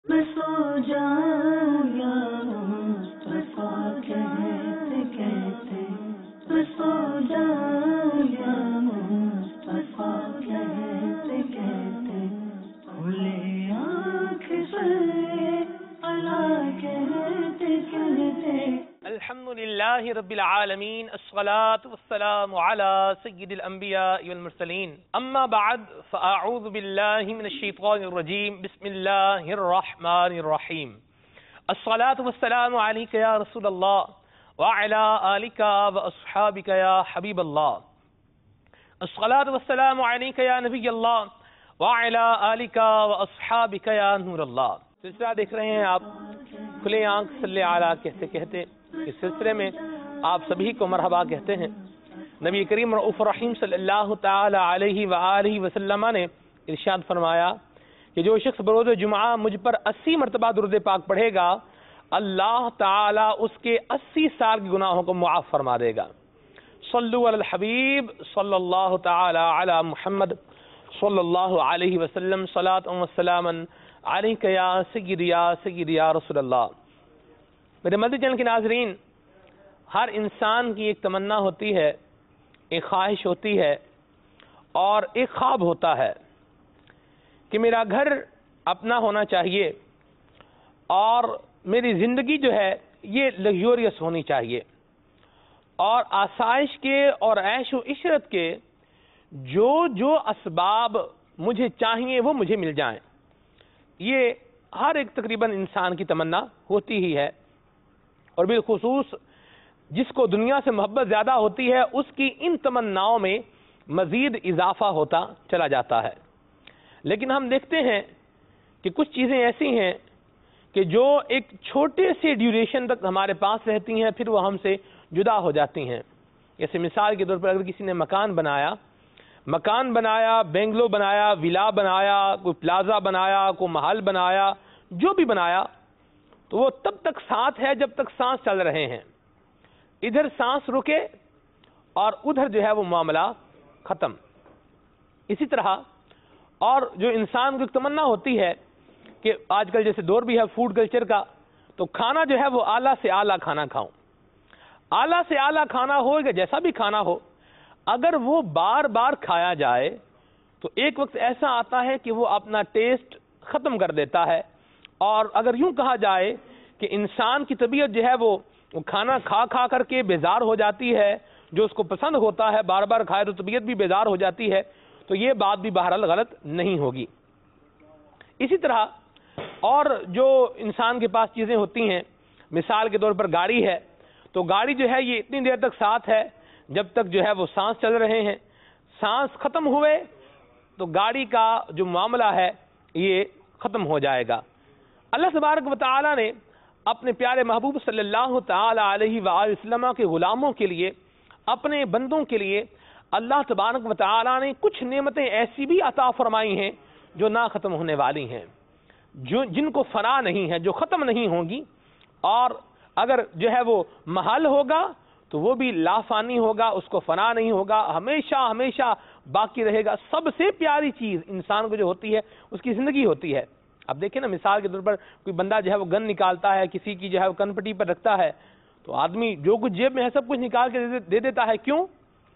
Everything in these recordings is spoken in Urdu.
میں سو جاؤں یا مصطفیٰ کہتے کہتے، میں سو جاؤں یا مصطفیٰ کہتے کہتے، کھلے آنکھ سے اللہ کہتے کہتے۔ الحمد لله رب العالمين، الصلاة والسلام على سيد الأنبياء والمرسلين، أما بعد فأعوذ بالله من الشيطان الرجيم، بسم الله الرحمن الرحيم. الصلاة والسلام عليك يا رسول الله وعلى آلك وأصحابك يا حبيب الله. الصلاة والسلام عليك يا نبي الله وعلى آلك وأصحابك يا نور الله. سلسلہ دیکھ رہے ہیں آپ کھلے آنکھ صلی علی کہتے کہتے، اس سلسلے میں آپ سبھی کو مرحبا کہتے ہیں۔ نبی کریم رؤوف رحیم صلی اللہ تعالی علیہ وآلہ وسلم نے ارشاد فرمایا کہ جو شخص بروز جمعہ مجھ پر 80 مرتبہ درود پاک پڑھے گا، اللہ تعالی اس کے 80 سال کے گناہوں کو معاف فرما دے گا۔ صلو علی الحبیب صلی اللہ تعالی علی محمد صلی اللہ علیہ وسلم، صلاۃ و سلاما علیک یا سیدی یا رسول اللہ۔ میرے مدنی چینل کے ناظرین، ہر انسان کی ایک تمنا ہوتی ہے، ایک خواہش ہوتی ہے اور ایک خواب ہوتا ہے کہ میرا گھر اپنا ہونا چاہیے اور میری زندگی جو ہے یہ لگژوریس ہونی چاہیے اور آسائش کے اور عیش و عشرت کے جو اسباب مجھے چاہیے وہ مجھے مل جائیں۔ یہ ہر ایک تقریباً انسان کی تمنا ہوتی ہی ہے، اور بالخصوص جس کو دنیا سے محبت زیادہ ہوتی ہے اس کی ان تمناؤں میں مزید اضافہ ہوتا چلا جاتا ہے۔ لیکن ہم دیکھتے ہیں کہ کچھ چیزیں ایسی ہیں کہ جو ایک چھوٹے سے ڈیوریشن تک ہمارے پاس رہتی ہیں، پھر وہ ہم سے جدا ہو جاتی ہیں۔ جیسے مثال کے طور پر اگر کسی نے مکان بنایا، بنگلو بنایا، ولا بنایا، کوئی پلازا بنایا، کوئی محل بنایا، جو بھی بنایا، تو وہ تب تک ساتھ ہے جب تک سانس چل رہے ہیں۔ ادھر سانس رکے اور ادھر جو ہے وہ معاملہ ختم۔ اسی طرح اور جو انسان کو ایک تمنا ہوتی ہے کہ آج کل جیسے دور بھی ہے فوڈ کلچر کا، تو کھانا جو ہے وہ اعلیٰ سے اعلیٰ کھانا کھاؤں۔ اعلیٰ سے اعلیٰ کھانا ہو یا جیسا بھی کھانا ہو، اگر وہ بار بار کھایا جائے تو ایک وقت ایسا آتا ہے کہ وہ اپنا ٹیسٹ ختم کر دیتا ہے، اور اگر یوں کہا جائے کہ انسان کی طبیعت جو ہے وہ کھانا کھا کر کے بیزار ہو جاتی ہے، جو اس کو پسند ہوتا ہے بار بار کھائے تو طبیعت بھی بیزار ہو جاتی ہے، تو یہ بات بھی بہرحال غلط نہیں ہوگی۔ اسی طرح اور جو انسان کے پاس چیزیں ہوتی ہیں، مثال کے طور پر گاڑی ہے، تو گاڑی جو ہے یہ اتنی دیر تک ساتھ ہے جب تک جو ہے وہ سانس چل رہے ہیں۔ سانس ختم ہوئے تو گاڑی کا جو معاملہ ہے یہ ختم ہو جائے گا۔ اللہ تبارک و تعالی نے اپنے پیارے محبوب صلی اللہ تعالی علیہ وآلہ وسلم کے غلاموں کے لیے، اپنے بندوں کے لیے اللہ تبارک و تعالی نے کچھ نعمتیں ایسی بھی عطا فرمائی ہیں جو نہ ختم ہونے والی ہیں، جن کو فنا نہیں ہے، جو ختم نہیں ہوں گی، اور اگر جو ہے وہ محل ہوگا تو وہ بھی لافانی ہوگا، اس کو فنا نہیں ہوگا، ہمیشہ ہمیشہ باقی رہے گا۔ سب سے پیاری چیز انسان کو جو ہوتی ہے اس کی زندگی ہوتی ہے۔ اب دیکھیں نا، مثال کے طور پر کوئی بندہ جو ہے وہ گن نکالتا ہے، کسی کی جو ہے وہ کن پٹی پر رکھتا ہے، تو آدمی جو کچھ جیب میں ہے سب کچھ نکال کے دے دیتا ہے۔ کیوں؟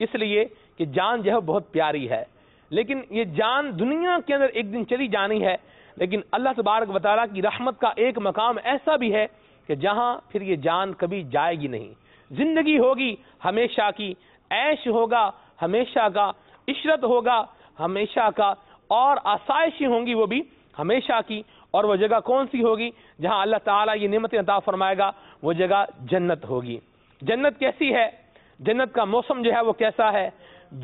اس لیے کہ جان جو ہے بہت پیاری ہے، لیکن یہ جان دنیا کے اندر ایک دن چلی جانی ہے، لیکن اللہ تبارک و تعالیٰ کی رحمت کا ایک مقام ایسا بھی ہے کہ جہاں پھر یہ جان کبھی جائے گی نہیں۔ زندگی ہوگی ہمیشہ کی، عیش ہوگا ہمیشہ کا، عشرت ہوگا ہمیشہ کا، اور آسائشیں ہوں گی وہ بھی ہمیشہ کی۔ اور وہ جگہ کون سی ہوگی جہاں اللہ تعالیٰ یہ نعمتیں عطا فرمائے گا؟ وہ جگہ جنت ہوگی۔ جنت کیسی ہے؟ جنت کا موسم جو ہے وہ کیسا ہے؟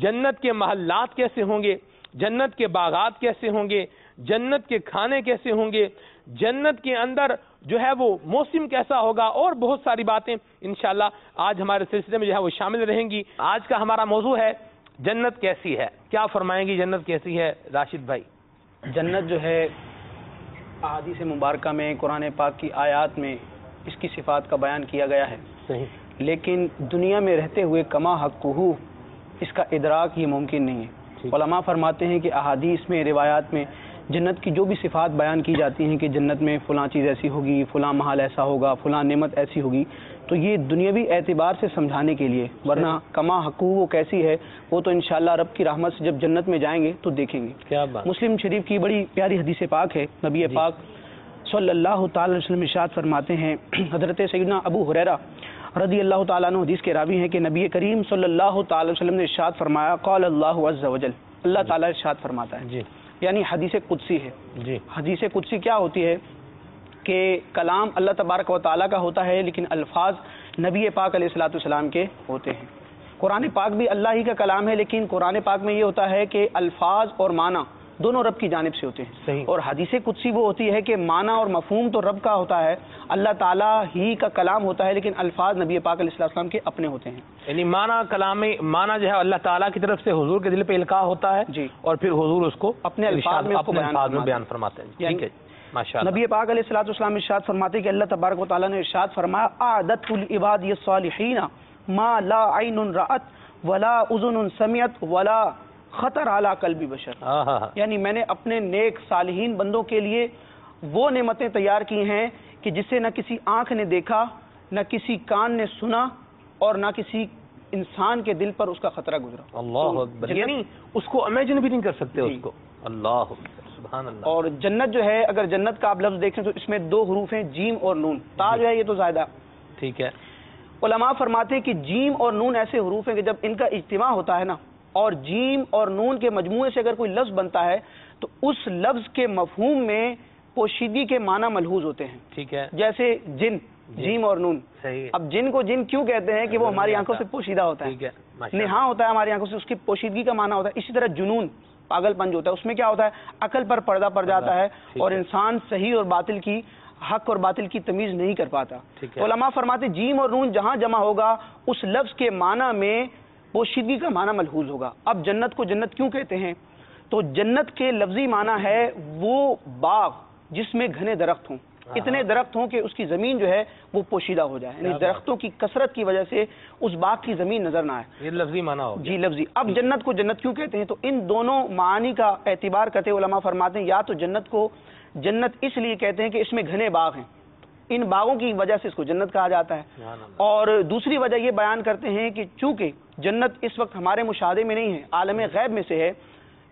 جنت کے محلات کیسے ہوں گے؟ جنت کے باغات کیسے ہوں گے؟ جنت کے کھانے کیسے ہوں گے؟ جنت کے اندر جو ہے وہ موسم کیسا ہوگا؟ اور بہت ساری باتیں انشاءاللہ آج ہمارے سلسلے میں جو ہے وہ شامل رہیں گی۔ آج کا ہمارا موضوع ہے جنت کیسی ہے۔ کیا فرمائیں گی جنت کیسی ہے راشد بھائی؟ جنت جو ہے احادیث مبارکہ میں، قرآن پاک کی آیات میں اس کی صفات کا بیان کیا گیا ہے، صحیح، لیکن دنیا میں رہتے ہوئے کما حقہ اس کا ادراک یہ ممکن نہیں ہے۔ علماء فرماتے ہیں کہ احادیث میں، روایات میں جنت کی جو بھی صفات بیان کی جاتی ہیں کہ جنت میں فلاں چیز ایسی ہوگی، فلاں محل ایسا ہوگا، فلاں نعمت ایسی ہوگی، تو یہ دنیاوی اعتبار سے سمجھانے کے لیے، ورنہ کما حقوق وہ کیسی ہے وہ تو انشاءاللہ رب کی رحمت سے جب جنت میں جائیں گے تو دیکھیں گے. کیا بات. مسلم شریف کی بڑی پیاری حدیث پاک ہے. نبی پاک صلی اللہ تعالی علیہ وسلم ارشاد فرماتے ہیں، حضرت سیدنا ابو ہریرہ رضی اللہ تعالیٰ عنہ حدیث کے راوی ہیں کہ نبی کریم صلی اللہ تعالی علیہ وسلم نے ارشاد فرمایا، قال اللہ عز وجل، اللہ تعالیٰ ارشاد فرماتا ہے. جی. یعنی حدیث قدسی ہے. جی. حدیث قدسی کیا ہوتی ہے کہ کلام اللہ تبارک و تعالیٰ کا ہوتا ہے لیکن الفاظ نبی پاک علیہ الصلوۃ والسلام کے ہوتے ہیں. قرآن پاک بھی اللہ ہی کا کلام ہے لیکن قرآن پاک میں یہ ہوتا ہے کہ الفاظ اور معنی دونوں رب کی جانب سے ہوتے ہیں. صحیح. اور حدیث قدسی وہ ہوتی ہے کہ معنی اور مفہوم تو رب کا ہوتا ہے، اللہ تعالیٰ ہی کا کلام ہوتا ہے لیکن الفاظ نبی پاک علیہ السلام کے اپنے ہوتے ہیں. یعنی معنی کلام معنی جو ہے اللہ تعالیٰ کی طرف سے حضور کے دل پہ القاء ہوتا ہے جی، اور پھر حضور اس کو اپنے الفاظ میں بیان فرماتے ہیں. ٹھیک ہے، ماشاءاللہ. نبی پاک علیہ الصلوۃ والسلام ارشاد فرماتے ہیں کہ اللہ تبارک و تعالیٰ نے ارشاد فرمایا، اعددت للعباد الصالحین ما لا عین رأت ولا اذن سمعت ولا خطر علی قلب بشر. یعنی میں نے اپنے نیک صالحین بندوں کے لیے وہ نعمتیں تیار کی ہیں کہ جسے نہ کسی آنکھ نے دیکھا، نہ کسی کان نے سنا اور نہ کسی انسان کے دل پر اس کا خطرہ گزرا. اللہ اکبر. یعنی اس کو امیجن بھی نہیں کر سکتے اس کو. اللہ اکبر، سبحان اللہ. اور جنت جو ہے، اگر جنت کا آپ لفظ دیکھیں تو اس میں دو حروف ہیں، جیم اور نون. تا جو ہے یہ تو زائدہ. ٹھیک ہے. علماء فرماتے ہیں کہ جیم اور نون ایسے حروف ہیں کہ جب ان کا اجتماع ہوتا ہے نا، اور جیم اور نون کے مجموعے سے اگر کوئی لفظ بنتا ہے تو اس لفظ کے مفہوم میں پوشیدگی کے معنی ملحوظ ہوتے ہیں. ٹھیک ہے. جیسے جن، جیم اور نون. صحیح. اب جن کو جن کیوں کہتے ہیں کہ وہ ہماری آنکھوں سے پوشیدہ ہوتا ہے. ٹھیک ہے. نہاں ہوتا ہے ہماری آنکھوں سے، اس کی پوشیدگی کا معنی ہوتا ہے. اسی طرح جنون، پاگل پن جو ہوتا ہے، اس میں کیا ہوتا ہے، عقل پر پردہ پڑ جاتا ہے اور انسان صحیح اور باطل کی، حق اور باطل کی تمیز نہیں کر پاتا. تو علماء فرماتے جیم اور نون جہاں جمع ہوگا اس لفظ کے معنی میں پوشیدگی کا معنی ملحوظ ہوگا. اب جنت کو جنت کیوں کہتے ہیں؟ تو جنت کے لفظی معنی ہے وہ باغ جس میں گھنے درخت ہوں، اتنے درخت ہوں کہ اس کی زمین جو ہے وہ پوشیدہ ہو جائے، یعنی درختوں کی کثرت کی وجہ سے اس باغ کی زمین نظر نہ آئے. یہ لفظی معنی ہو. جی لفظی. اب جنت کو جنت کیوں کہتے ہیں؟ تو ان دونوں معانی کا اعتبار کرتے علماء فرماتے ہیں یا تو جنت کو جنت اس لیے کہتے ہیں کہ اس میں گھنے باغ ہیں، ان باغوں کی وجہ سے اس کو جنت کہا جاتا ہے. اور دوسری وجہ یہ بیان کرتے ہیں کہ چونکہ جنت اس وقت ہمارے مشاہدے میں نہیں ہے، عالم غیب میں سے ہے.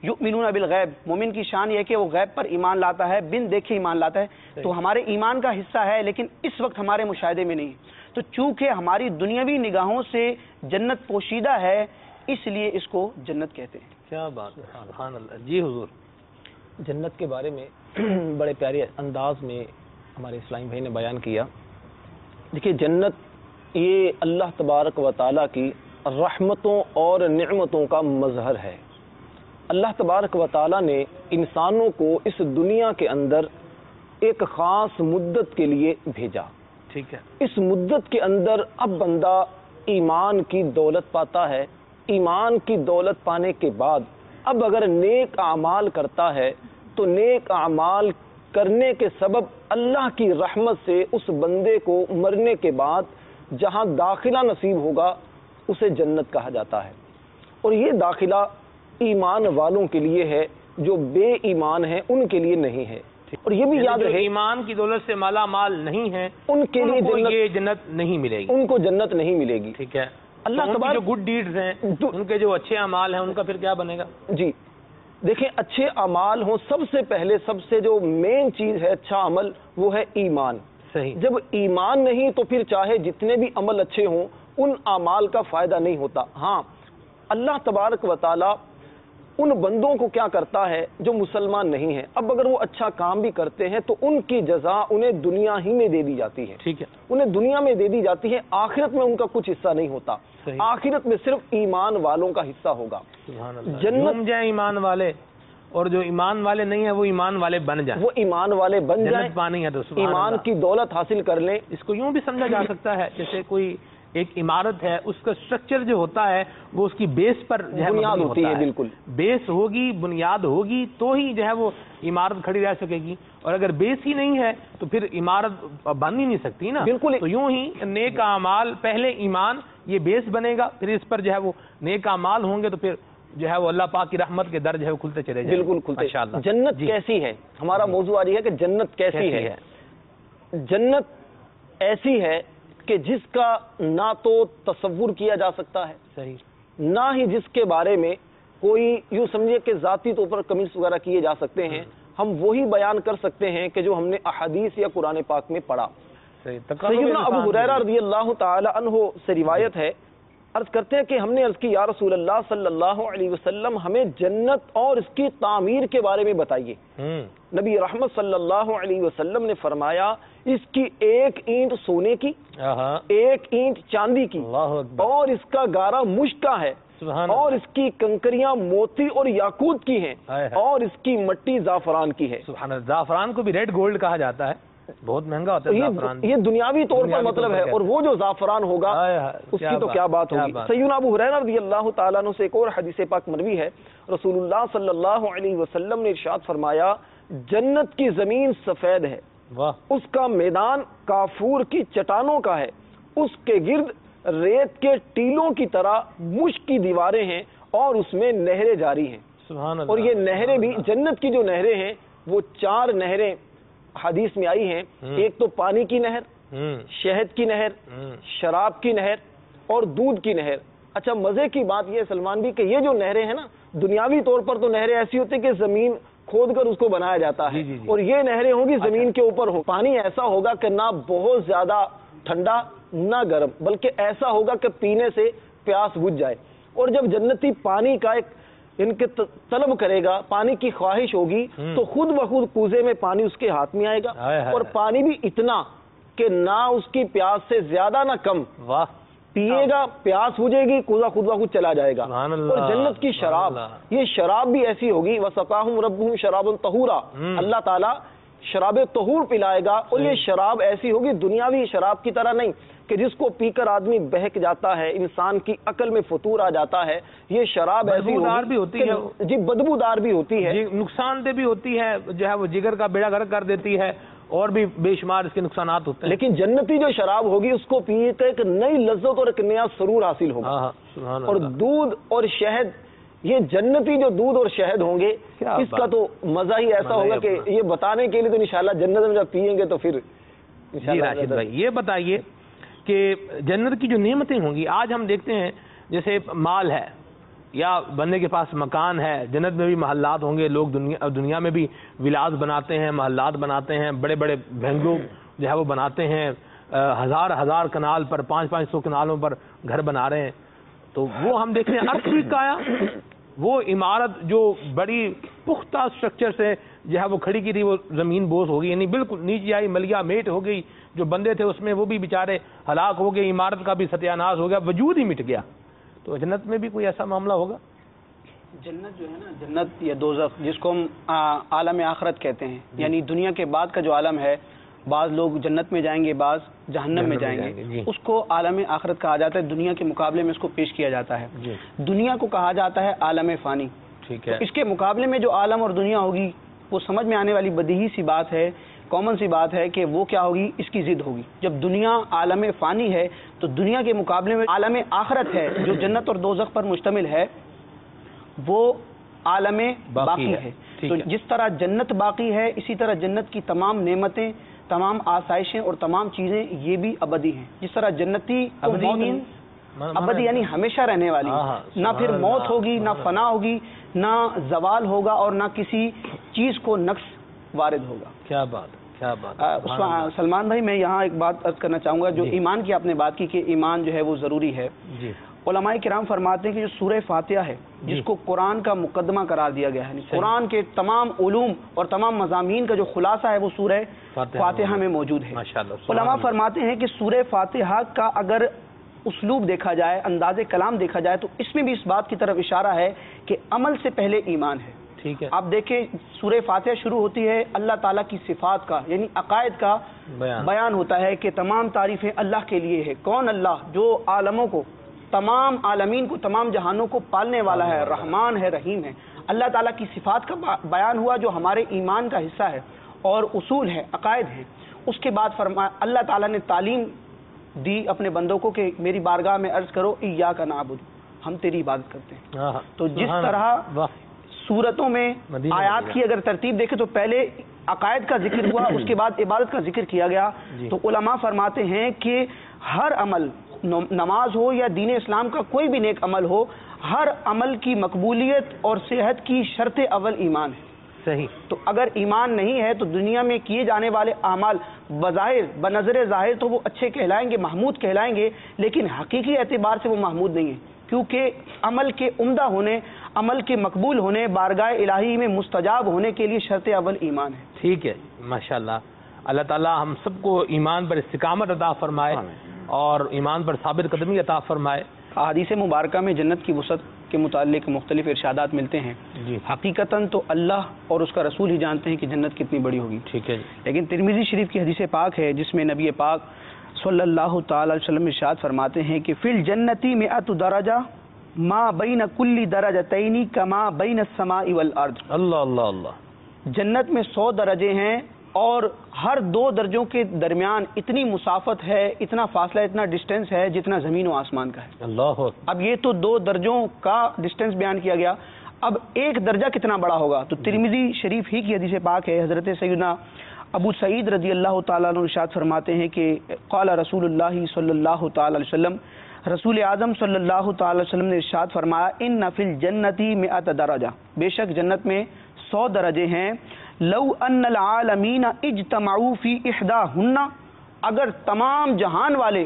یؤمنون بالغیب، مومن کی شان یہ ہے کہ وہ غیب پر ایمان لاتا ہے، بن دیکھے ایمان لاتا ہے. تو ہمارے ایمان کا حصہ ہے لیکن اس وقت ہمارے مشاہدے میں نہیں ہے. تو چونکہ ہماری دنیاوی نگاہوں سے جنت پوشیدہ ہے اس لیے اس کو جنت کہتے ہیں. کیا بات ہے، سبحان اللہ. جی حضور. جنت کے بارے میں بڑے پیارے انداز میں ہمارے اسلامی بھائی نے بیان کیا. دیکھیے جنت یہ اللہ تبارک و تعالیٰ کی رحمتوں اور نعمتوں کا مظہر ہے. اللہ تبارک و تعالیٰ نے انسانوں کو اس دنیا کے اندر ایک خاص مدت کے لیے بھیجا. ٹھیک ہے. اس مدت کے اندر اب بندہ ایمان کی دولت پاتا ہے. ایمان کی دولت پانے کے بعد اب اگر نیک اعمال کرتا ہے تو نیک اعمال کرنے کے سبب اللہ کی رحمت سے اس بندے کو مرنے کے بعد جہاں داخلہ نصیب ہوگا اسے جنت کہا جاتا ہے. اور یہ داخلہ ایمان والوں کے لیے ہے، جو بے ایمان ہیں ان کے لیے نہیں ہے. اور یہ بھی یاد رہے ایمان کی دولت سے مالا مال نہیں ہے ان کے لیے یہ جنت نہیں ملے گی، ان کو جنت نہیں ملے گی. ٹھیک ہے. اللہ تبارک جو گڈ ڈیڈز ہیں ان کے جو اچھے اعمال ہیں ان کا پھر کیا بنے گا؟ جی دیکھیں اچھے اعمال ہوں، سب سے پہلے سب سے جو مین چیز ہے اچھا عمل وہ ہے ایمان. صحیح. جب ایمان نہیں تو پھر چاہے جتنے بھی عمل اچھے ہوں ان اعمال کا فائدہ نہیں ہوتا. ہاں اللہ تبارک و تعالی ان بندوں کو کیا کرتا ہے جو مسلمان نہیں ہیں، اب اگر وہ اچھا کام بھی کرتے ہیں تو ان کی جزا انہیں دنیا ہی میں دے دی جاتی ہے. ٹھیک ہے. انہیں دنیا میں دے دی جاتی ہے، آخرت میں ان کا کچھ حصہ نہیں ہوتا. آخرت میں صرف ایمان والوں کا حصہ ہوگا. جنت جائیں ایمان والے، اور جو ایمان والے نہیں ہیں وہ ایمان والے بن جائیں، وہ ایمان والے بن جائیں، جنت پانی ہے تو ایمان کی دولت حاصل کر لیں. اس کو یوں بھی سمجھا جا سکتا ہے جیسے کوئی ایک عمارت ہے، اس کا سٹرکچر جو ہوتا ہے وہ اس کی بیس پر جو ہے بنیاد ہوتی ہے. بالکل بیس ہوگی، بنیاد ہوگی تو ہی جو ہے وہ عمارت کھڑی رہ سکے گی، اور اگر بیس ہی نہیں ہے تو پھر عمارت بن ہی نہیں سکتی نا. بالکل. تو یوں ہی نیک اعمال، پہلے ایمان، یہ بیس بنے گا، پھر اس پر جو ہے وہ نیک اعمال ہوں گے تو پھر جو ہے وہ اللہ پاک کی رحمت کے در جو ہے وہ کھلتے چلے جائیں. بالکل کھلتے. ماشاءاللہ. جنت جی. کیسی ہے؟ ہمارا موضوع آج یہ ہے کہ جنت کیسی ہے. جنت ایسی ہے کہ جس کا نہ تو تصور کیا جا سکتا ہے، صحیح، نہ ہی جس کے بارے میں کوئی یوں سمجھے کہ ذاتی طور پر کمنٹس وغیرہ کیے جا سکتے ہیں. ہم وہی بیان کر سکتے ہیں کہ جو ہم نے احادیث یا قرآن پاک میں پڑھا. سیدنا ابو ہریرہ رضی اللہ تعالی عنہ سے روایت ہے، عرض کرتے ہیں کہ ہم نے عرض کی یا رسول اللہ صلی اللہ علیہ وسلم ہمیں جنت اور اس کی تعمیر کے بارے میں بتائیے. نبی رحمت صلی اللہ علیہ وسلم نے فرمایا اس کی ایک اینٹ سونے کی، ایک اینٹ چاندی کی، اور اس کا گارا مشک کا ہے، اور اس کی کنکریاں موتی اور یاقوت کی ہیں، اور اس کی مٹی زعفران کی ہے. سبحان اللہ. زعفران کو بھی ریڈ گولڈ کہا جاتا ہے، بہت مہنگا ہوتا ہے زعفران. یہ دنیاوی طور پر مطلب ہے، اور وہ جو زعفران ہوگا اس کی تو کیا بات ہوگی. سیدنا ابو ہریرہ رضی اللہ تعالیٰ عنہ سے ایک اور حدیث پاک مروی ہے، رسول اللہ صلی اللہ علیہ وسلم نے ارشاد فرمایا جنت کی زمین سفید ہے، اس کا میدان کافور کی چٹانوں کا ہے، اس کے گرد ریت کے ٹیلوں کی طرح مشک کی دیواریں ہیں، اور اس میں نہریں جاری ہیں. سبحان اللہ. اور یہ نہریں بھی جنت کی جو نہریں ہیں وہ 4 نہریں حدیث میں آئی ہیں. ایک تو پانی کی نہر، شہد کی نہر، شراب کی نہر اور دودھ کی نہر. اچھا مزے کی بات یہ سلمان بھی کہ یہ جو نہریں ہیں نا، دنیاوی طور پر تو نہریں ایسی ہوتی ہیں کہ زمین کھود کر اس کو بنایا جاتا ہے، اور یہ نہریں ہوں گی زمین کے اوپر ہو. پانی ایسا ہوگا کہ نہ بہت زیادہ ٹھنڈا نہ گرم، بلکہ ایسا ہوگا کہ پینے سے پیاس بجھ جائے. اور جب جنتی پانی کا ایک ان کے طلب کرے گا، پانی کی خواہش ہوگی، تو خود بخود کوزے میں پانی اس کے ہاتھ میں آئے گا، اور پانی بھی اتنا کہ نہ اس کی پیاس سے زیادہ نہ کم. واہ. پیے گا، پیاس بجھے گی، کوزہ خود بخود چلا جائے گا. اور جنت کی شراب، یہ شراب بھی ایسی ہوگی وَسَقَاهُمْ رَبُّهُمْ شَرَابًا طَهُورًا، اللہ تعالیٰ شراب طہور پلائے گا. اور یہ شراب ایسی ہوگی دنیاوی شراب کی طرح نہیں کہ جس کو پی کر آدمی بہک جاتا ہے، انسان کی عقل میں فطور آ جاتا ہے. یہ شراب ایسی ہوتی ہے جی بدبودار بھی ہوتی ہے، نقصان دہ بھی ہوتی ہے، جو ہے وہ جگر کا بیڑا غرق کر دیتی ہے، اور بھی بے شمار اس کے نقصانات ہوتے ہیں. لیکن جنتی جو شراب ہوگی اس کو پی کر ایک نئی لذت اور ایک نیا سرور حاصل ہوگا. اور دودھ اور شہد، یہ جنتی جو دودھ اور شہد ہوں گے اس کا تو مزہ ہی ایسا ہوگا کہ یہ بتانے کے لیے تو انشاءاللہ جنت میں جب پیئیں گے تو پھر جی. راشد بھائی یہ بتائیے کہ جنت کی جو نعمتیں ہوں گی، آج ہم دیکھتے ہیں جیسے مال ہے یا بندے کے پاس مکان ہے، جنت میں بھی محلات ہوں گے. لوگ دنیا میں بھی ولاز بناتے ہیں، محلات بناتے ہیں، بڑے بڑے بنگلو جو ہے وہ بناتے ہیں، ہزار کنال پر 500 کنالوں پر گھر بنا رہے ہیں. تو وہ ہم دیکھتے ہیں ارتھ کا آیا، وہ عمارت جو بڑی پختہ اسٹرکچر سے جو ہے وہ کھڑی کی تھی وہ زمین بوس ہو گئی، یعنی بالکل نیچے آئی، ملیا میٹ ہو گئی. جو بندے تھے اس میں وہ بھی بیچارے ہلاک ہو گئے، عمارت کا بھی ستیہ ناش ہو گیا، وجود ہی مٹ گیا. تو جنت میں بھی کوئی ایسا معاملہ ہوگا؟ جنت جو ہے نا، جنت یا دوزخ جس کو ہم عالم آخرت کہتے ہیں، یعنی دنیا کے بعد کا جو عالم ہے، بعض لوگ جنت میں جائیں گے، بعض جہنم میں جائیں گے، اس کو عالم آخرت کہا جاتا ہے. دنیا کے مقابلے میں اس کو پیش کیا جاتا ہے. دنیا کو کہا جاتا ہے عالم فانی. ٹھیک ہے. اس کے مقابلے میں جو عالم اور دنیا ہوگی وہ سمجھ میں آنے والی بدیہی سی بات ہے، کامن سی بات ہے کہ وہ کیا ہوگی، اس کی ضد ہوگی. جب دنیا عالم فانی ہے تو دنیا کے مقابلے میں عالم آخرت ہے جو جنت اور دوزخ پر مشتمل ہے، وہ عالم باقی ہے. تو جس طرح جنت باقی ہے اسی طرح جنت کی تمام نعمتیں، تمام آسائشیں اور تمام چیزیں یہ بھی ابدی ہیں. جس طرح جنتی ابدی یعنی ہمیشہ رہنے والی، نہ پھر موت ہوگی، نہ فنا ہوگی، نہ زوال ہوگا، اور نہ کسی چیز کو نقص وارد ہوگا. کیا بات کیا بات. سلمان بھائی میں یہاں ایک بات عرض کرنا چاہوں گا. جو ایمان کی آپ نے بات کی کہ ایمان جو ہے وہ ضروری ہے، علماء کرام فرماتے ہیں کہ جو سورہ فاتحہ ہے جس کو قرآن کا مقدمہ قرار دیا گیا ہے، قرآن کے تمام علوم اور تمام مضامین کا جو خلاصہ ہے وہ سورہ فاتحہ میں موجود ہے. علماء فرماتے ہیں کہ سورہ فاتحہ کا اگر اسلوب دیکھا جائے، انداز کلام دیکھا جائے، تو اس میں بھی اس بات کی طرف اشارہ ہے کہ عمل سے پہلے ایمان ہے. ٹھیک ہے. آپ دیکھیں سورہ فاتحہ شروع ہوتی ہے اللہ تعالیٰ کی صفات کا، یعنی عقائد کا بیان ہوتا ہے کہ تمام تعریفیں اللہ کے لیے ہے. کون اللہ؟ جو عالموں کو، تمام عالمین کو، تمام جہانوں کو پالنے والا ہے، رحمان ہے، رحیم ہے. اللہ تعالیٰ کی صفات کا بیان ہوا جو ہمارے ایمان کا حصہ ہے اور اصول ہے، عقائد ہے. اس کے بعد فرمایا اللہ تعالیٰ نے تعلیم دی اپنے بندوں کو کہ میری بارگاہ میں عرض کرو ایاک نعبد، ہم تیری عبادت کرتے ہیں. ہاں، تو جس سبحان طرح اللہ، واہ، صورتوں میں مدینہ آیات مدینہ. کی اگر ترتیب دیکھیں تو پہلے عقائد کا ذکر ہوا، اس کے بعد عبادت کا ذکر کیا گیا. جی. تو علماء فرماتے ہیں کہ ہر عمل، نماز ہو یا دین اسلام کا کوئی بھی نیک عمل ہو، ہر عمل کی مقبولیت اور صحت کی شرط اول ایمان ہے. صحیح. تو اگر ایمان نہیں ہے تو دنیا میں کیے جانے والے اعمال بظاہر بنظر ظاہر تو وہ اچھے کہلائیں گے، محمود کہلائیں گے، لیکن حقیقی اعتبار سے وہ محمود نہیں ہے، کیونکہ عمل کے عمدہ ہونے، عمل کے مقبول ہونے، بارگاہ الہی میں مستجاب ہونے کے لیے شرط اول ایمان ہے. ٹھیک ہے، ماشاءاللہ. اللہ تعالی ہم سب کو ایمان پر استقامت عطا فرمائے اور ایمان پر ثابت قدمی عطا فرمائے. احادیث مبارکہ میں جنت کی وسعت کے متعلق مختلف ارشادات ملتے ہیں. جی. حقیقتاً تو اللہ اور اس کا رسول ہی جانتے ہیں کہ جنت کتنی بڑی ہوگی. ٹھیک ہے جی. لیکن ترمذی شریف کی حدیث پاک ہے جس میں نبی پاک صلی اللہ تعالی علیہ وسلم ارشاد فرماتے ہیں کہ فی الجنتی مئۃ درجہ ما بین کل درجتین کما بین السماء والارض. اللہ اللہ اللہ. جنت میں 100 درجے ہیں اور ہر 2 درجوں کے درمیان اتنی مسافت ہے، اتنا فاصلہ، اتنا ڈسٹینس ہے جتنا زمین و آسمان کا ہے. اللہ. اب یہ تو 2 درجوں کا ڈسٹینس بیان کیا گیا، اب ایک درجہ کتنا بڑا ہوگا؟ تو ترمذی شریف ہی کی حدیث پاک ہے. حضرت سیدنا ابو سعید رضی اللہ تعالیٰ عنہ ارشاد فرماتے ہیں کہ قال رسول اللہ صلی اللہ تعالی علیہ وسلم، رسول اعظم صلی اللہ تعالی علیہ وسلم نے ارشاد فرمایا ان فی الجنتی مئۃ درجہ، بے شک جنت میں 100 درجے ہیں. لو ان العالمین اجتمعوا فی احداہن، اگر تمام جہان والے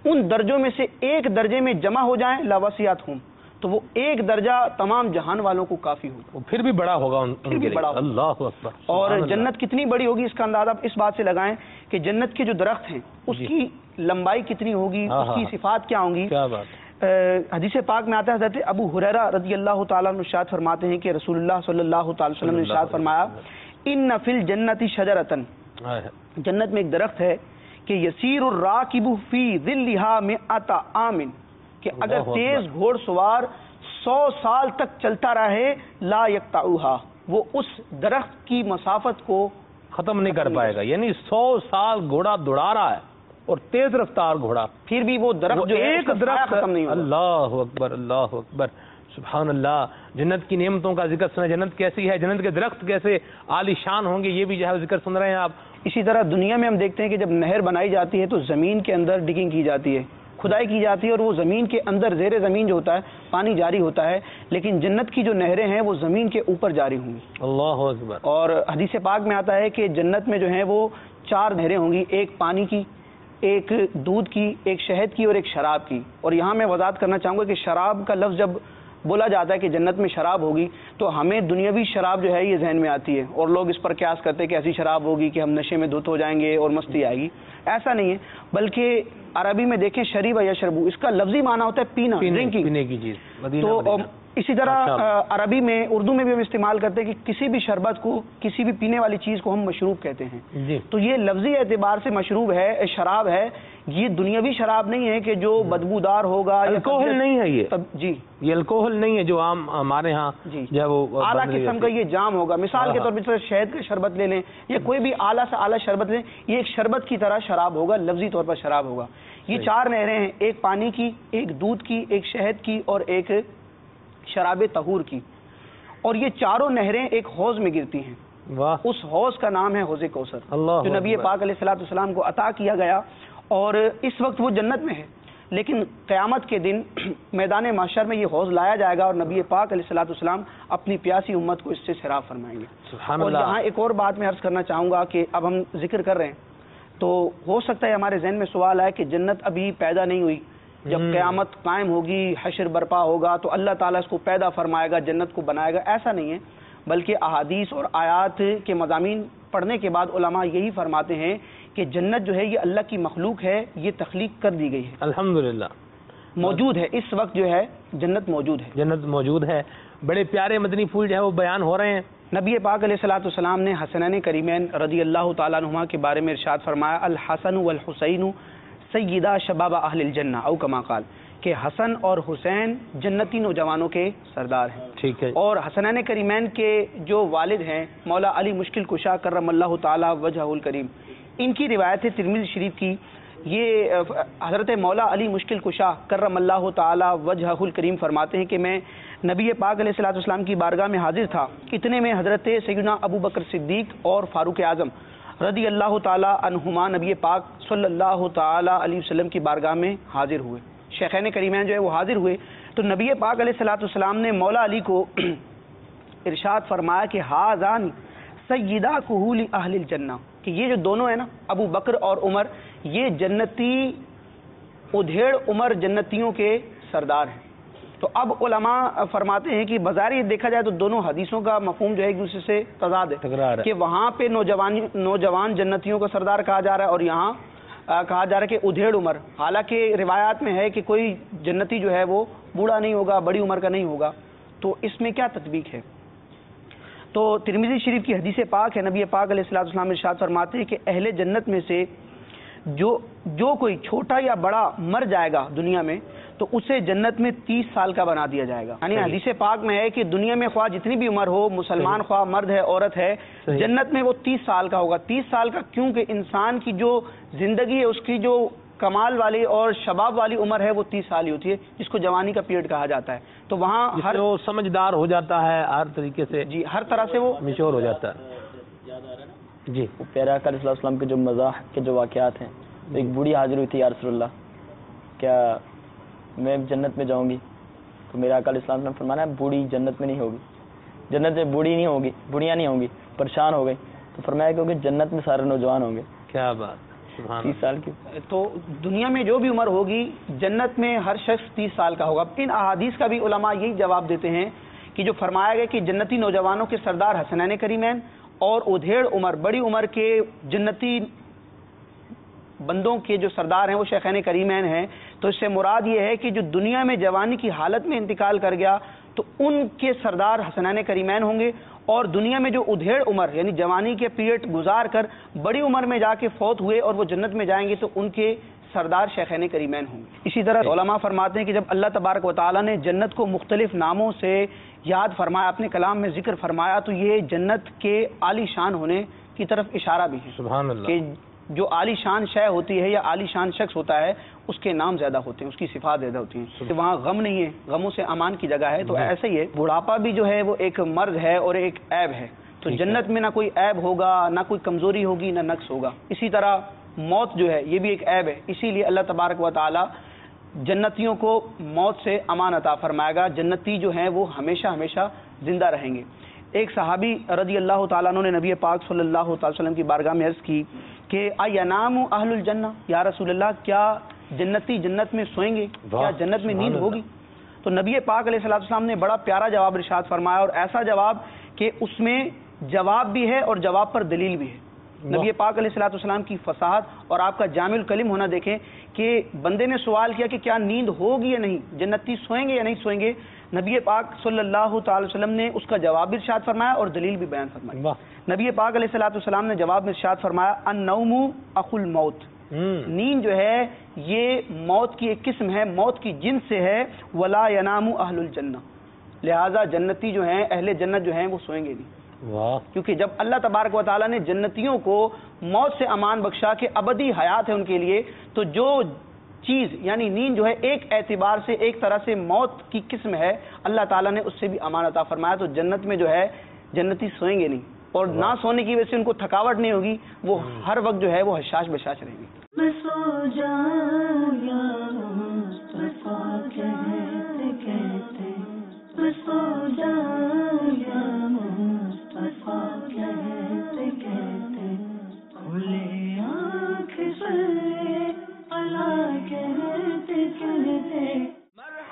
ان درجوں میں سے ایک درجے میں جمع ہو جائیں لوسعتہم، تو وہ ایک درجہ تمام جہان والوں کو کافی ہوگا. وہ پھر بھی بڑا ہوگا ان کے لیے. بڑا ہوگا. اللہ اکبر. اور سبحان اللہ. جنت کتنی بڑی ہوگی اس کا اندازہ آپ اس بات سے لگائیں کہ جنت کے جو درخت ہیں اس جی. کی لمبائی کتنی ہوگی، ہاں، اس کی ہاں. صفات کیا ہوں گی. کیا بات. حدیث پاک میں آتا ہے حضرت ابو ہریرہ رضی اللہ تعالیٰ عنہ ارشاد فرماتے ہیں کہ رسول اللہ صلی اللہ تعالی وسلم نے ارشاد فرمایا ان فی الجنت شجرۃ، جنت میں ایک درخت ہے کہ یسیر الراکب فی ظلھا مئۃ عام، کہ اگر اللہ تیز اکبر. گھوڑ سوار 100 سال تک چلتا رہے لا یقطعھا، وہ اس درخت کی مسافت کو ختم نہیں کر پائے گا. یعنی 100 سال گھوڑا دوڑا رہا ہے اور تیز رفتار گھوڑا، پھر بھی وہ درخت جو ہے ایک اس کا سایہ درخت. ختم نہیں ہوگا. اللہ اکبر اللہ اکبر. سبحان اللہ. جنت کی نعمتوں کا ذکر سنا، جنت کیسی ہے، جنت کے درخت کیسے عالی شان ہوں گے، یہ بھی جو ہے ذکر سن رہے ہیں آپ. اسی طرح دنیا میں ہم دیکھتے ہیں کہ جب نہر بنائی جاتی ہے تو زمین کے اندر ڈگنگ کی جاتی ہے، کھدائی کی جاتی ہے، اور وہ زمین کے اندر زیر زمین جو ہوتا ہے پانی جاری ہوتا ہے. لیکن جنت کی جو نہریں ہیں وہ زمین کے اوپر جاری ہوں گی. اللہ اکبر. اور حدیث پاک میں آتا ہے کہ جنت میں جو ہیں وہ 4 نہریں ہوں گی، ایک پانی کی، ایک دودھ کی، ایک شہد کی اور ایک شراب کی. اور یہاں میں وضاحت کرنا چاہوں گا کہ شراب کا لفظ جب بولا جاتا ہے کہ جنت میں شراب ہوگی تو ہمیں دنیاوی شراب جو ہے یہ ذہن میں آتی ہے اور لوگ اس پر قیاس کرتے ہیں کہ ایسی شراب ہوگی کہ ہم نشے میں دھت ہو جائیں گے اور مستی آئے گی. ایسا نہیں ہے، بلکہ عربی میں دیکھیں شریب یشربو، اس کا لفظی معنی ہوتا ہے پینا، ڈرنکنگ، پینے کی چیز. مدینہ تو مدینہ. اسی طرح عربی میں، اردو میں بھی ہم استعمال کرتے ہیں کہ کسی بھی شربت کو، کسی بھی پینے والی چیز کو ہم مشروب کہتے ہیں. جی. تو یہ لفظی اعتبار سے مشروب ہے، شراب ہے. یہ دنیاوی شراب نہیں ہے کہ جو بدبودار ہوگا. الکوہل نہیں ہے یہ. جی، یہ الکوہل نہیں ہے جو عام ہمارے ہاں جی، جو ہے وہ اعلیٰ بندی قسم کا جاتی ہے. یہ جام ہوگا. مثال کے طور پر شہد کا شربت لے لیں یا کوئی بھی اعلیٰ سے اعلیٰ شربت لیں، یہ ایک شربت کی طرح شراب ہوگا، لفظی طور پر شراب ہوگا. یہ 4 نہریں ہیں، ایک پانی کی، ایک دودھ کی، ایک شہد کی اور ایک شراب طہور کی. اور یہ چاروں نہریں ایک حوض میں گرتی ہیں. واہ. اس حوض کا نام ہے حوض کوثر، اللہ جو نبی پاک علیہ الصلوۃ والسلام کو عطا کیا گیا. اور اس وقت وہ جنت میں ہے، لیکن قیامت کے دن میدان محشر میں یہ حوض لایا جائے گا اور نبی پاک علیہ الصلوۃ والسلام اپنی پیاسی امت کو اس سے سیراب فرمائیں گے. سبحان اور اللہ. یہاں ایک اور بات میں عرض کرنا چاہوں گا کہ اب ہم ذکر کر رہے ہیں تو ہو سکتا ہے ہمارے ذہن میں سوال آئے کہ جنت ابھی پیدا نہیں ہوئی، جب قیامت قائم ہوگی، حشر برپا ہوگا تو اللہ تعالیٰ اس کو پیدا فرمائے گا، جنت کو بنائے گا. ایسا نہیں ہے، بلکہ احادیث اور آیات کے مضامین پڑھنے کے بعد علماء یہی فرماتے ہیں کہ جنت جو ہے یہ اللہ کی مخلوق ہے، یہ تخلیق کر دی گئی ہے، الحمدللہ موجود ہے. اس وقت جو ہے جنت موجود ہے. جنت موجود ہے. بڑے پیارے مدنی پھول جو ہے وہ بیان ہو رہے ہیں. نبی پاک علیہ الصلوۃ والسلام نے حسنین کریمین رضی اللہ تعالیٰ عنہما کے بارے میں ارشاد فرمایا الحسن والحسین سیدہ شباب اہل الجنہ او کما قال، کہ حسن اور حسین جنتی نوجوانوں کے سردار ہیں. ٹھیک ہے. اور حسنین کریمین کے جو والد ہیں مولا علی مشکل کشا کرم اللہ تعالی وجہہ الکریم، ان کی روایت ہے ترمذی شریف کی یہ حضرت مولا علی مشکل کشا کرم اللہ تعالی وجہہ الکریم فرماتے ہیں کہ میں نبی پاک علیہ الصلوۃ والسلام کی بارگاہ میں حاضر تھا، اتنے میں حضرت سیدنا ابو بکر صدیق اور فاروق اعظم رضی اللہ تعالی عنہما نبی پاک صلی اللہ تعالی علیہ وسلم کی بارگاہ میں حاضر ہوئے. شیخین کریمین جو ہے وہ حاضر ہوئے تو نبی پاک علیہ الصلوۃ والسلام نے مولا علی کو ارشاد فرمایا کہ ہاذان سیدہ کہول اہل الجنہ، کہ یہ جو دونوں ہیں نا ابو بکر اور عمر، یہ جنتی ادھیڑ عمر جنتیوں کے سردار ہیں. تو اب علماء فرماتے ہیں کہ بظاہر یہ دیکھا جائے تو دونوں حدیثوں کا مفہوم جو ہے ایک دوسرے سے تضاد ہے کہ وہاں پہ نوجوان جنتیوں کا سردار کہا جا رہا ہے اور یہاں کہا جا رہا ہے کہ ادھیڑ عمر. حالانکہ روایات میں ہے کہ کوئی جنتی جو ہے وہ بوڑھا نہیں ہوگا، بڑی عمر کا نہیں ہوگا. تو اس میں کیا تطبیق ہے؟ تو ترمذی شریف کی حدیث پاک ہے، نبی پاک علیہ الصلوۃ والسلام ارشاد فرماتے ہیں کہ اہل جنت میں سے جو کوئی چھوٹا یا بڑا مر جائے گا دنیا میں تو اسے جنت میں 30 سال کا بنا دیا جائے گا. یعنی حدیث پاک میں ہے کہ دنیا میں خواہ جتنی بھی عمر ہو، مسلمان خواہ مرد ہے عورت ہے، جنت میں وہ 30 سال کا ہوگا. 30 سال کا کیونکہ انسان کی جو زندگی ہے اس کی جو کمال والی اور شباب والی عمر ہے وہ 30 سال ہی ہوتی ہے، جس کو جوانی کا پیریڈ کہا جاتا ہے. تو وہاں ہر وہ سمجھدار ہو جاتا ہے، ہر طریقے سے جی ہر طرح سے وہ میچور ہو جاتا ہے. جی پیارے آقا علیہ السلام کے جو مزاح کے جو واقعات ہیں، ایک بوڑھی حاضر ہوئی تھی، یا رسول اللہ کیا میں جنت میں جاؤں گی؟ تو میرے آقا علیہ السلام نے فرمایا بوڑھی جنت میں نہیں ہوگی، جنت میں بوڑھی نہیں ہوگی، بوڑھیاں نہیں ہوں گی. پریشان ہو گئی تو فرمایا کیونکہ جنت میں سارے نوجوان ہوں گے. کیا بات، سبحان 30 سال کی. تو دنیا میں جو بھی عمر ہوگی جنت میں ہر شخص 30 سال کا ہوگا. ان احادیث کا بھی علماء یہی جواب دیتے ہیں کہ جو فرمایا گیا کہ جنتی نوجوانوں کے سردار حسنین کریمین اور ادھیڑ عمر بڑی عمر کے جنتی بندوں کے جو سردار ہیں وہ شیخین کریمین ہیں، تو اس سے مراد یہ ہے کہ جو دنیا میں جوانی کی حالت میں انتقال کر گیا تو ان کے سردار حسنین کریمین ہوں گے، اور دنیا میں جو ادھیڑ عمر یعنی جوانی کے پیریڈ گزار کر بڑی عمر میں جا کے فوت ہوئے اور وہ جنت میں جائیں گے تو ان کے سردار شیخین کریمین ہوں گے. اسی طرح علماء فرماتے ہیں کہ جب اللہ تبارک و تعالیٰ نے جنت کو مختلف ناموں سے یاد فرمایا، اپنے کلام میں ذکر فرمایا، تو یہ جنت کے عالی شان ہونے کی طرف اشارہ بھی ہے. سبحان اللہ. کہ جو عالی شان شے ہوتی ہے یا عالی شان شخص ہوتا ہے اس کے نام زیادہ ہوتے ہیں، اس کی صفات زیادہ ہوتی ہیں. کہ وہاں غم نہیں ہے، غموں سے امان کی جگہ ہے. تو ایسے ہی ہے بڑھاپا بھی جو ہے وہ ایک مرض ہے اور ایک عیب ہے. تو جنت میں نہ کوئی عیب ہوگا، نہ کوئی کمزوری ہوگی، نہ نقص ہوگا. اسی طرح موت جو ہے یہ بھی ایک عیب ہے، اسی لیے اللہ تبارک و تعالی جنتیوں کو موت سے امان عطا فرمائے گا. جنتی جو ہیں وہ ہمیشہ ہمیشہ زندہ رہیں گے. ایک صحابی رضی اللہ تعالیٰ عنہ نے نبی پاک صلی اللہ تعالی وسلم کی بارگاہ میں عرض کی کہ اَیَنَامُ اہل الجنہ، یا رسول اللہ کیا جنتی جنت میں سوئیں گے، کیا جنت میں نیند ہوگی؟ تو نبی پاک علیہ الصلوۃ والسلام نے بڑا پیارا جواب ارشاد فرمایا، اور ایسا جواب کہ اس میں جواب بھی ہے اور جواب پر دلیل بھی ہے. نبی پاک علیہ الصلوۃ والسلام کی فصاحت اور آپ کا جامع الکلم ہونا دیکھیں کہ بندے نے سوال کیا کہ کیا نیند ہوگی یا نہیں، جنتی سوئیں گے یا نہیں سوئیں گے. نبی پاک صلی اللہ تعالی وسلم نے اس کا جواب بھی ارشاد فرمایا اور دلیل بھی بیان فرمائی. نبی پاک علیہ الصلوۃ والسلام نے جواب میں ارشاد فرمایا النوم اخو الموت، نیند جو ہے یہ موت کی ایک قسم ہے، موت کی جنس سے ہے. ولا ینام اہل الجنہ، لہذا جنتی جو ہیں اہل جنت جو ہیں وہ سوئیں گے نہیں. کیونکہ جب اللہ تبارک و تعالیٰ نے جنتیوں کو موت سے امان بخشا کہ ابدی حیات ہے ان کے لیے، تو جو چیز یعنی نیند جو ہے ایک اعتبار سے ایک طرح سے موت کی قسم ہے، اللہ تعالیٰ نے اس سے بھی امان عطا فرمایا. تو جنت میں جو ہے جنتی سوئیں گے نہیں، اور نہ سونے کی وجہ سے ان کو تھکاوٹ نہیں ہوگی، وہ ہر وقت جو ہے وہ حشاش بشاش رہیں گے. میں سو جاؤں یا مصطفیٰ کہتے کہتے میں سو جاؤں